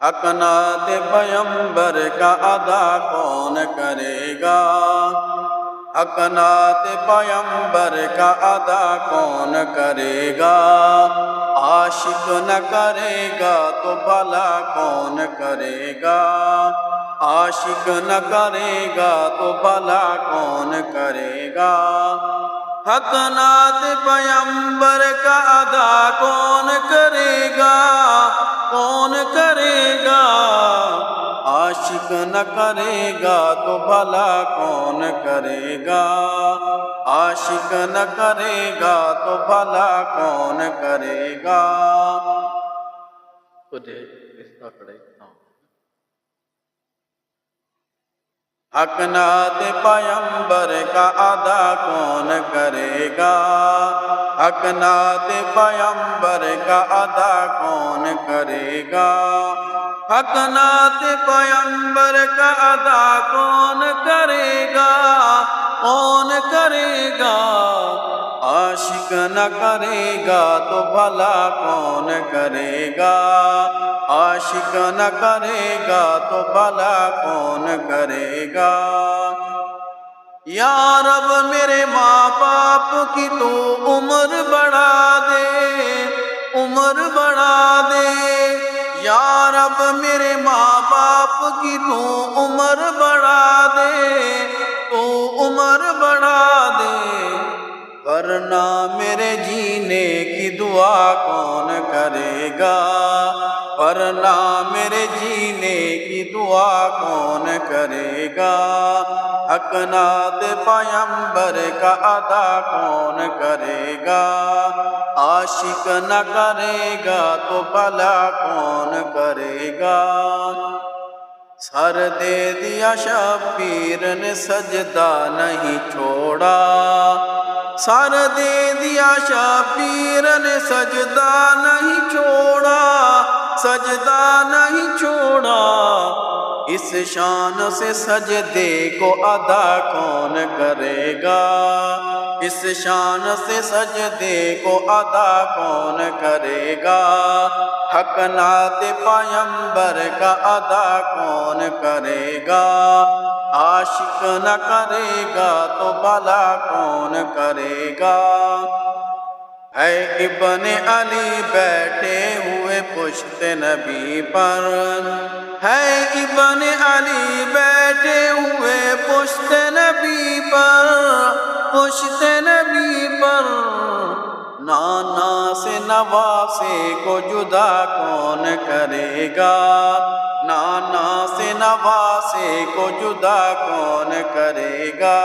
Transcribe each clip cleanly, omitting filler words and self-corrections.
حق نعت پیمبر کا ادا کون کرے گا؟ حق نعت پیمبر کا ادا کون کرے گا؟ عاشق نہ کرے گا تو بھلا کون کرے گا؟ عاشق نہ کرے گا تو بھلا کون کرے گا؟ حق نعت پیمبر کا ادا کون کرے گا؟ کون کرے گا؟ عاشق نہ کرے گا تو بھلا کون کرے گا؟ عاشق نہ کرے گا تو بھلا کون کرے گا؟ حق نعت پیمبر کا ادا کون کرے گا؟ حق نعت پیمبر کا ادا کون کرے گا؟ حق نعت پیمبر کا ادا کون کرے گا؟ کون کرے گا؟ عاشق نہ کرے گا تو بھلا کون کرے گا؟ عاشق نہ کرے گا تو بھلا کون کرے گا؟ یا رب میرے ماں باپ کی تو عمر بڑھا دے، عمر بڑھا دے۔ یا رب میرے ماں باپ کی تو عمر بڑھا دے، تو عمر بڑھا دے، ورنہ میرے جینے کی دعا کون کرے گا؟ ورنہ میرے جینے کی دعا کون کرے گا؟ حق نعت پیمبر کا ادا کون کرے گا؟ عاشق نہ کرے گا تو بھلا کون کرے گا؟ سر دے دیا شبیر نے سجدہ نہیں چھوڑا، سر دے دیا شبیر نے سجدہ نہیں چھوڑا، سجدہ نہیں چھوڑا۔ اس شان سے سجدے کو ادا کون کرے گا؟ اس شان سے سجدے کو ادا کون کرے گا؟ حق نعت پیمبر کا ادا کون کرے گا؟ عاشق نہ کرے گا تو بھلا کون کرے گا؟ ہے ابن علی بیٹھے ہوئے پشت نبی پر، ہے ابن علی بیٹھے ہوئے پشت نبی پر، پشت نبی پر۔ نانا سے نواسے کو جدا کون کرے گا؟ نانا سے نواسے کو جدا کون کرے گا؟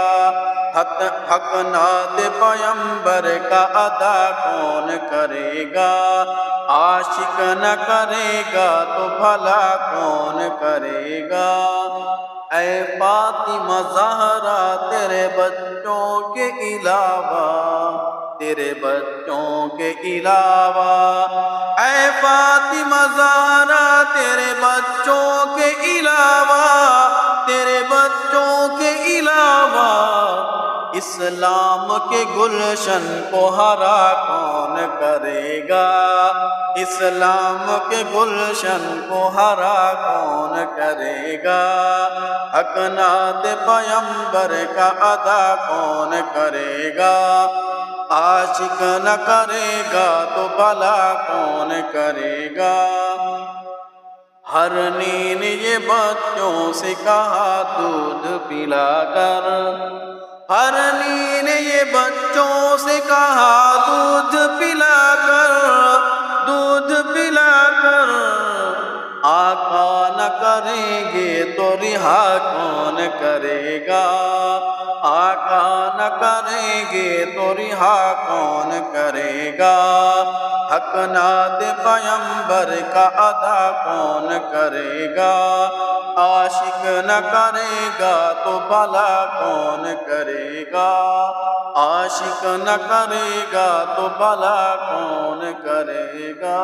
حق نعت پیمبر کا ادا کون کرے گا؟ عاشق نہ کرے گا تو بھلا کون کرے گا؟ اے فاطمہ زہرا تیرے بچوں کے علاوہ، تیرے بچوں کے علاوہ، اے فاطمہ زہرا تیرے بچوں کے علاوہ، تیرے بچوں کے علاوہ، اسلام کے گلشن کو ہرا کون کرے گا؟ اسلام کے گلشن کو ہرا کون کرے گا؟ حق نعت پیمبر کا ادا کون کرے گا؟ عاشق نہ کرے گا تو بھلا کون کرے گا؟ ہرنی نے یہ بچوں سے کہا دودھ پلا کر، ہرنی نے یہ بچوں سے کہا دودھ پلا کر، دودھ پلا کر۔ آقا نہ کریں گے تو رہا کون کرے گا؟ آقا نہ کریں گے تو رہا کون کرے گا؟ حق نعت پیمبر کا ادا کون کرے گا؟ عاشق نہ کرے گا تو بھلا کون کرے گا؟ عاشق نہ کرے گا تو بھلا کون کرے گا؟